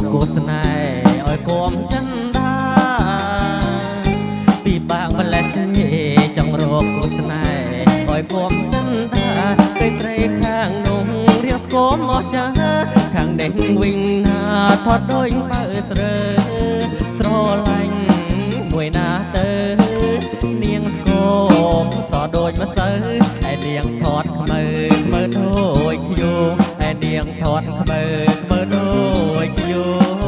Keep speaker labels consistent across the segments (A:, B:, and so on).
A: កគូស្នេហ៍ឲ្យគំចិនដាពីបាក់ម្លេះទេចង់រកគូស្នេហ៍ឲ្យគំចិនដាគេត្រីខាងនោះរៀងស្គមអស់ចាខាងដេញវិញណាថត់ដូចបើស្រើស្រឡាញ់មួយណាទៅនាងស្គមសដូចម្សៅឯនាងថត់ខ្មៅមើលដូចខ្ញុំឯនាងថត់ខ្មៅមើលដូចខ្ញុំ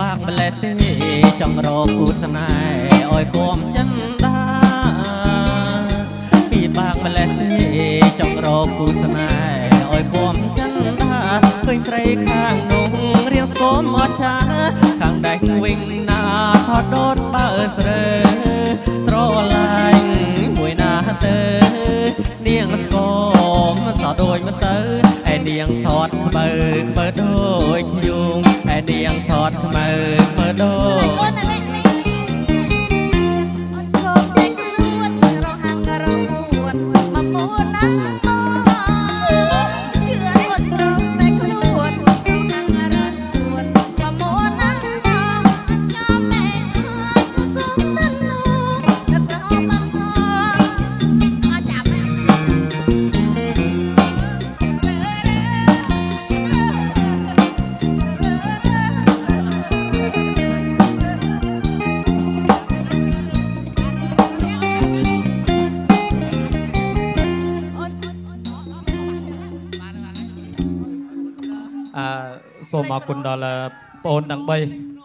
A: បាក់ម្លេះទេចង់រកគូស្នេហ៍ឲ្យគំចិនដាពីបាក់ម្លេះទេចង់រកគូស្នេហ៍ឲ្យគំចិនដាឃើញស្រីខាងនោះរៀងស្គមអត់ចាខាងដេញវិញណាថតដូនបើស្រើស្រឡាញ់មួយណាទៅនាងស្គមសដូចម្សៅឯនាងថតខ្មៅមើលដូចខ្ញុំឯនាងថតខ្មៅមើលដូច
B: សូមអរគុណដល់បងទាំង3